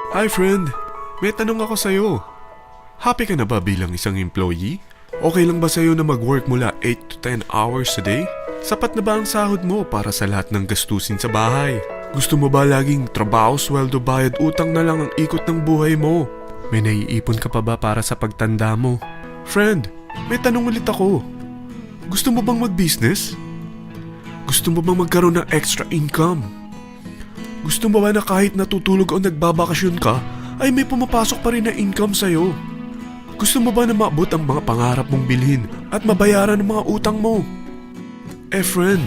Hi friend, may tanong ako sa'yo. Happy ka na ba bilang isang employee? Okay lang ba sa'yo na mag-work mula 8 to 10 hours a day? Sapat na ba ang sahod mo para sa lahat ng gastusin sa bahay? Gusto mo ba laging trabaho, sweldo, bayad, utang na lang ang ikot ng buhay mo? May naiipon ka pa ba para sa pagtanda mo? Friend, may tanong ulit ako. Gusto mo bang mag-business? Gusto mo bang magkaroon ng extra income? Gusto mo ba na kahit natutulog o nagbabakasyon ka, ay may pumapasok pa rin na income sa'yo? Gusto mo ba na maabot ang mga pangarap mong bilhin at mabayaran ang mga utang mo? Friend,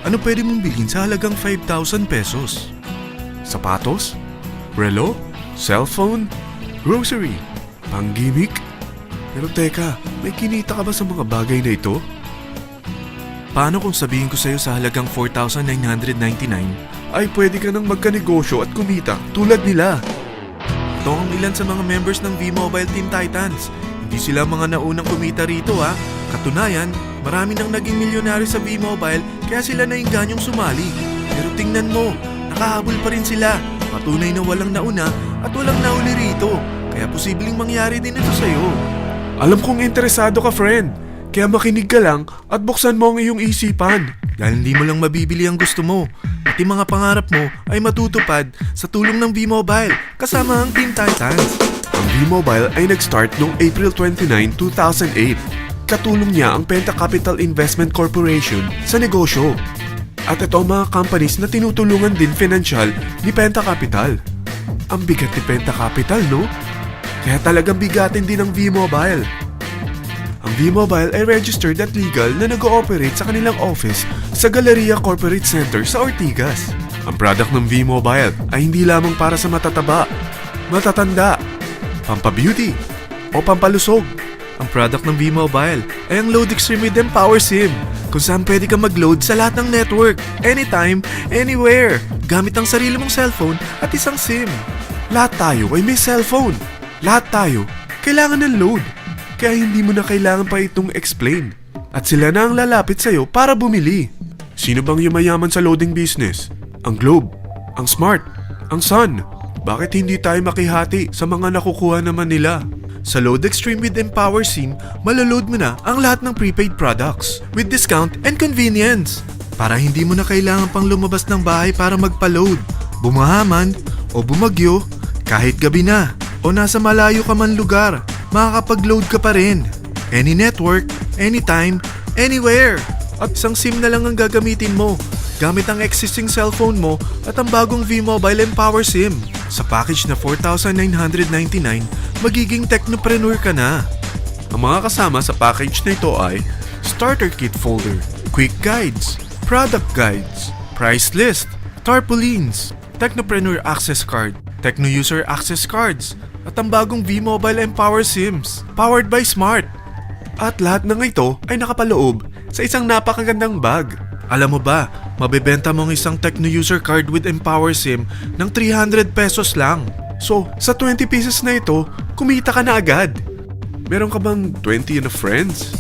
ano pwede mong bilhin sa halagang 5,000 pesos? Sapatos? Relo? Cellphone? Grocery? Pang-gimmick? Pero teka, may kinita ka ba sa mga bagay na ito? Paano kung sabihin ko sa'yo sa halagang 4,999 ay pwede ka nang magkanegosyo at kumita tulad nila? Ito ang ilan sa mga members ng V-Mobile Team Titans. Hindi sila mga naunang kumita rito ha. Katunayan, marami nang naging milyonaryo sa V-Mobile kaya sila naingganyong sumali. Pero tingnan mo, nakahabol pa rin sila. Patunay na walang nauna at walang nauli rito. Kaya posibleng mangyari din ito sa'yo. Alam kong interesado ka, friend. Kaya makinig ka lang at buksan mo ang iyong isipan. Dahil hindi mo lang mabibili ang gusto mo. Pati mga pangarap mo ay matutupad sa tulong ng V-Mobile kasama ang Team Titans. Ang V-Mobile ay nag-start noong April 29, 2008. Katulong niya ang Penta Capital Investment Corporation sa negosyo. At ito ang mga companies na tinutulungan din financial ni Penta Capital. Ang bigat ni Penta Capital, no? Kaya talagang bigatin din ang V-Mobile. Ang V-Mobile ay registered at legal na nag-ooperate sa kanilang office sa Galleria Corporate Center sa Ortigas. Ang product ng V-Mobile ay hindi lamang para sa matataba, matatanda, pampabeauty, o pampalusog. Ang product ng V-Mobile ay ang Load Extreme with Empower SIM, kung saan pwede kang mag-load sa lahat ng network, anytime, anywhere, gamit ang sarili mong cellphone at isang SIM. Lahat tayo ay may cellphone. Lahat tayo kailangan ng load. Kaya hindi mo na kailangan pa itong explain. At sila na ang lalapit sa'yo para bumili. Sino bang yumayaman sa loading business? Ang Globe, ang Smart, ang Sun. Bakit hindi tayo makihati sa mga nakukuha naman nila? Sa Load Extreme with Empower SIM, maloload mo na ang lahat ng prepaid products with discount and convenience. Para hindi mo na kailangan pang lumabas ng bahay para magpa-load. Bumahaman o bumagyo, kahit gabi na o nasa malayo ka man lugar, makakapag-load ka pa rin. Any network, anytime, anywhere. At isang SIM na lang ang gagamitin mo gamit ang existing cellphone mo at ang bagong V-Mobile Empower SIM. Sa package na 4,999, magiging technopreneur ka na. Ang mga kasama sa package na ito ay Starter Kit Folder, Quick Guides, Product Guides, Price List, Tarpaulins, Technopreneur Access Card, Techno User Access Cards, at ang bagong V-Mobile Empower SIMs, powered by Smart. At lahat ng ito ay nakapaloob sa isang napakagandang bag. Alam mo ba, mabebenta mo ang isang Techno User Card with Empower SIM ng 300 pesos lang. So, sa 20 pieces na ito, kumita ka na agad. Meron ka bang 20 na friends,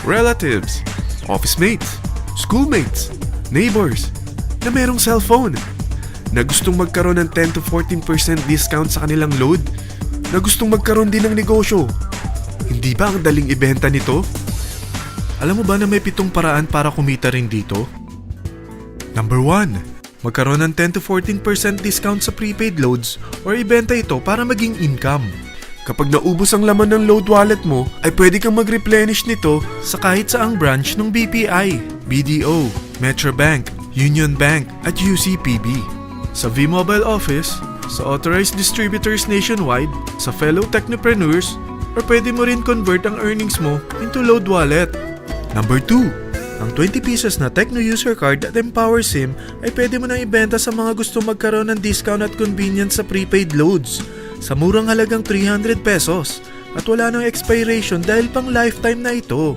relatives, office mates, schoolmates, neighbors, na merong cellphone, na gustong magkaroon ng 10 to 14% discount sa kanilang load, na gustong magkaroon din ng negosyo? Hindi ba ang daling ibenta nito? Alam mo ba na may 7 paraan para kumita rin dito? Number 1. Magkaroon ng 10 to 14% discount sa prepaid loads or ibenta ito para maging income. Kapag naubos ang laman ng load wallet mo, ay pwede kang mag-replenish nito sa kahit saang branch ng BPI, BDO, Metrobank, Union Bank at UCPB. Sa V-Mobile Office, sa authorized distributors nationwide, sa fellow technopreneurs, or pwede mo rin convert ang earnings mo into load wallet. Number 2. Ang 20 pieces na Techno User Card at Empower SIM ay pwede mo nang ibenta sa mga gusto magkaroon ng discount at convenience sa prepaid loads sa murang halagang 300 pesos at wala nang expiration dahil pang lifetime na ito.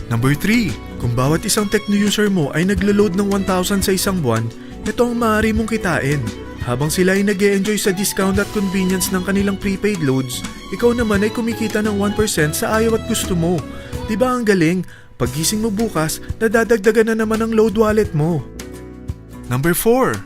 Number 3. Kung bawat isang Techno user mo ay naglo-load ng 1,000 sa isang buwan, ito ang maaari mong kitain. Habang sila ay nag-e-enjoy sa discount at convenience ng kanilang prepaid loads, ikaw naman ay kumikita ng 1% sa ayaw at gusto mo. Diba ang galing? Paggising mo bukas, nadadagdagan na naman ang load wallet mo. Number 4.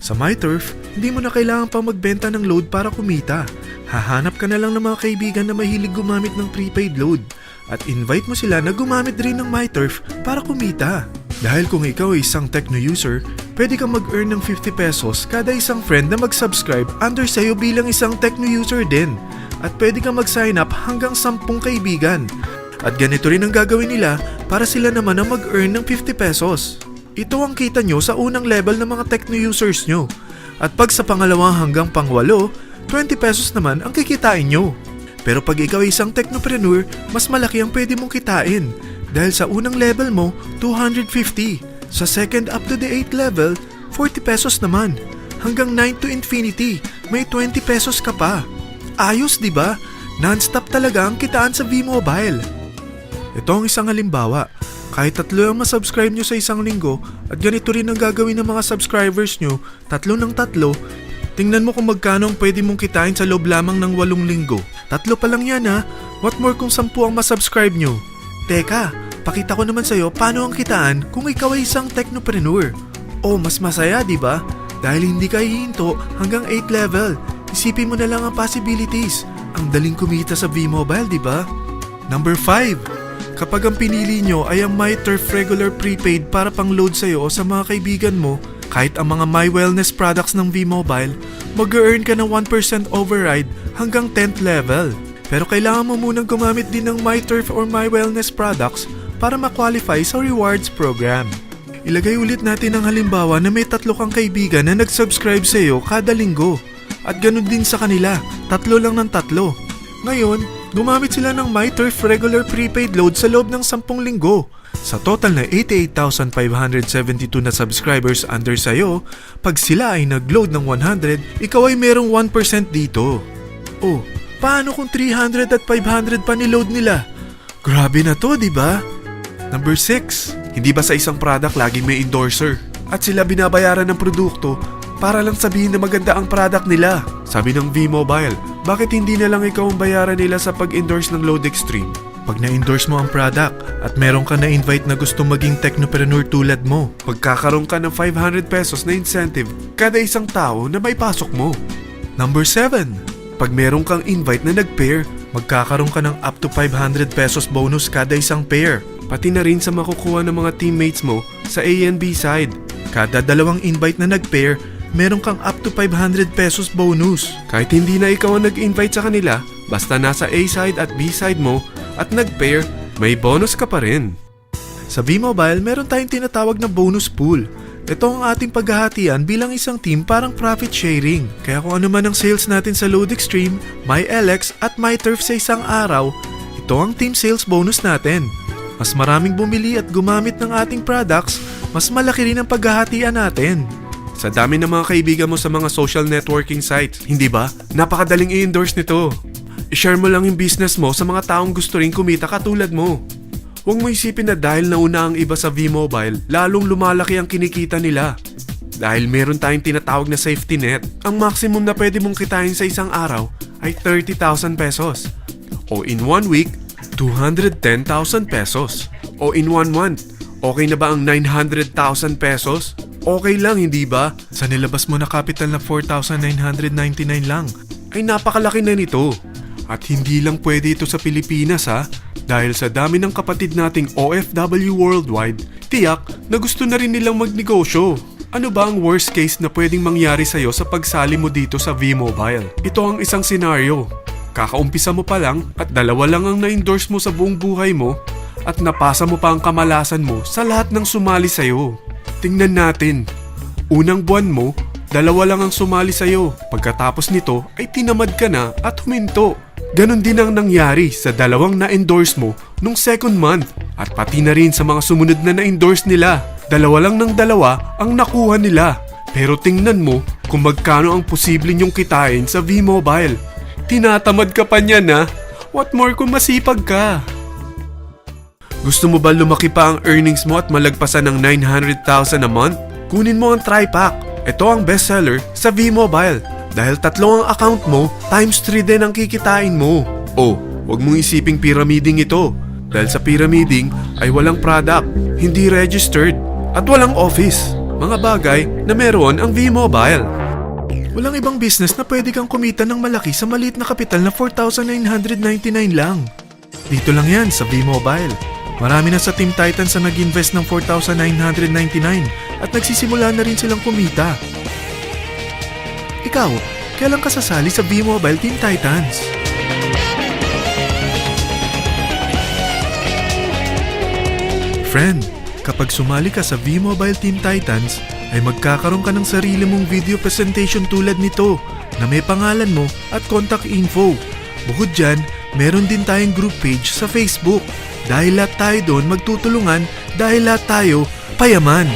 Sa MyTurf, hindi mo na kailangan pa magbenta ng load para kumita. Hahanap ka na lang ng mga kaibigan na mahilig gumamit ng prepaid load at invite mo sila na gumamit rin ng MyTurf para kumita. Dahil kung ikaw ay isang Tecno user, pwede kang mag-earn ng 50 pesos kada isang friend na mag-subscribe under sa'yo bilang isang Tecno user din. At pwede kang mag-sign up hanggang 10 kaibigan. At ganito rin ang gagawin nila para sila naman ang mag-earn ng 50 pesos. Ito ang kita nyo sa unang level ng mga Tecno users nyo. At pag sa pangalawa hanggang pang-8, 20 pesos naman ang kikitain nyo. Pero pag ikaw ay isang technopreneur, mas malaki ang pwede mong kitain. Dahil sa unang level mo, 250. Sa second up to the 8th level, 40 pesos naman. Hanggang 9 to infinity, may 20 pesos ka pa. Ayos, di ba? Non-stop talaga ang kitaan sa V-Mobile. Ito ang isang halimbawa. Kahit 3 ang masubscribe nyo sa isang linggo at ganito rin ang gagawin ng mga subscribers nyo, 3 ng 3, tingnan mo kung magkano ang pwede mong kitain sa loob lamang ng 8 linggo. 3 pa lang yan ha. What more kung 10 ang masubscribe nyo? Teka, pakita ko naman sa'yo paano ang kitaan kung ikaw ay isang technopreneur. Oh, mas masaya, di ba? Dahil hindi ka hihinto hanggang 8th level. Isipin mo na lang ang possibilities. Ang daling kumita sa V-Mobile, di ba? Number 5. Kapag ang pinili nyo ay ang MyTurf regular prepaid para pang-load sa'yo o sa mga kaibigan mo, kahit ang mga My Wellness products ng V-Mobile, mag-earn ka ng 1% override hanggang 10th level. Pero kailangan mo munang gumamit din ng MyTurf or My Wellness products para ma-qualify sa rewards program. Ilagay ulit natin ang halimbawa na may 3 kang kaibigan na nag-subscribe sa iyo kada linggo. At ganun din sa kanila, 3 lang ng 3. Ngayon, gumamit sila ng MyTurf regular prepaid load sa loob ng 10 linggo. Sa total na 88,572 na subscribers under sa'yo, pag sila ay nag-load ng 100, ikaw ay merong 1% dito. Oh, paano kung 300 at 500 pa niload nila? Grabe na to, di ba? Number 6. Hindi ba sa isang product laging may endorser? At sila binabayaran ng produkto para lang sabihin na maganda ang product nila. Sabi ng V-Mobile, bakit hindi na lang ikaw ang bayaran nila sa pag-endorse ng Load Extreme? Pag na-endorse mo ang product at meron ka na-invite na gusto maging technopreneur tulad mo, magkakaroon ka ng 500 pesos na incentive kada isang tao na may pasok mo. Number 7. Pag meron kang invite na nag-pair, magkakaroon ka ng up to 500 pesos bonus kada isang pair. Pati na rin sa makukuha ng mga teammates mo sa A and B side. Kada 2 invite na nag-pair, meron kang up to 500 pesos bonus. Kahit hindi na ikaw ang nag-invite sa kanila, basta nasa A side at B side mo at nag-pair, may bonus ka pa rin. Sa V-Mobile, meron tayong tinatawag na bonus pool. Ito ang ating paghahatian bilang isang team parang profit sharing. Kaya kung ano man ang sales natin sa Load Extreme, MyLX at MyTurf sa isang araw, ito ang team sales bonus natin. Mas maraming bumili at gumamit ng ating products, mas malaki rin ang paghahatian natin. Sa dami ng mga kaibigan mo sa mga social networking sites, hindi ba? Napakadaling i-endorse nito. I-share mo lang yung business mo sa mga taong gusto rin kumita katulad mo. Huwag mo isipin na dahil nauna ang iba sa V-Mobile, lalong lumalaki ang kinikita nila. Dahil meron tayong tinatawag na safety net, ang maximum na pwede mong kitain sa isang araw ay 30,000 pesos. O in 1 week, 210,000 pesos. O in 1 month, okay na ba ang 900,000 pesos? Okay lang, hindi ba? Sa nilabas mo na capital na 4,999 lang, ay napakalaki na nito. At hindi lang pwede ito sa Pilipinas ha, dahil sa dami ng kapatid nating OFW worldwide, tiyak na gusto na rin nilang magnegosyo. Ano ba ang worst case na pwedeng mangyari sa'yo sa pagsali mo dito sa V-Mobile? Ito ang isang senaryo. Kakaumpisa mo pa lang at 2 lang ang na-endorse mo sa buong buhay mo at napasa mo pa ang kamalasan mo sa lahat ng sumali sa'yo. Tingnan natin. Unang buwan mo, 2 lang ang sumali sa'yo. Pagkatapos nito ay tinamad ka na at huminto. Ganon din ang nangyari sa 2 na-endorse mo nung second month at pati na rin sa mga sumunod na na-endorse nila. 2 lang ng 2 ang nakuha nila. Pero tingnan mo kung magkano ang posible nyong kitain sa V-Mobile. Tinatamad ka pa niyan ha? What more kung masipag ka? Gusto mo ba lumaki pa ang earnings mo at malagpasan ng 900,000 a month? Kunin mo ang TriPack. Ito ang bestseller sa V-Mobile. Dahil 3 ang account mo, times 3 din ang kikitain mo. Oh, wag mong isiping pyramiding ito. Dahil sa pyramiding ay walang product, hindi registered, at walang office. mga bagay na meron ang V-Mobile. Walang ibang business na pwede kang kumita ng malaki sa maliit na kapital na 4,999 lang. Dito lang yan sa V-Mobile. Marami na sa Team Titans na nag-invest ng 4,999 at nagsisimula na rin silang kumita. Ikaw, kailan ka sasali sa V-Mobile Team Titans? Friend, kapag sumali ka sa V-Mobile Team Titans, ay magkakaroon ka ng sarili mong video presentation tulad nito na may pangalan mo at contact info. Bukod dyan, meron din tayong group page sa Facebook. Dahil lahat tayo doon magtutulungan dahil lahat tayo payaman.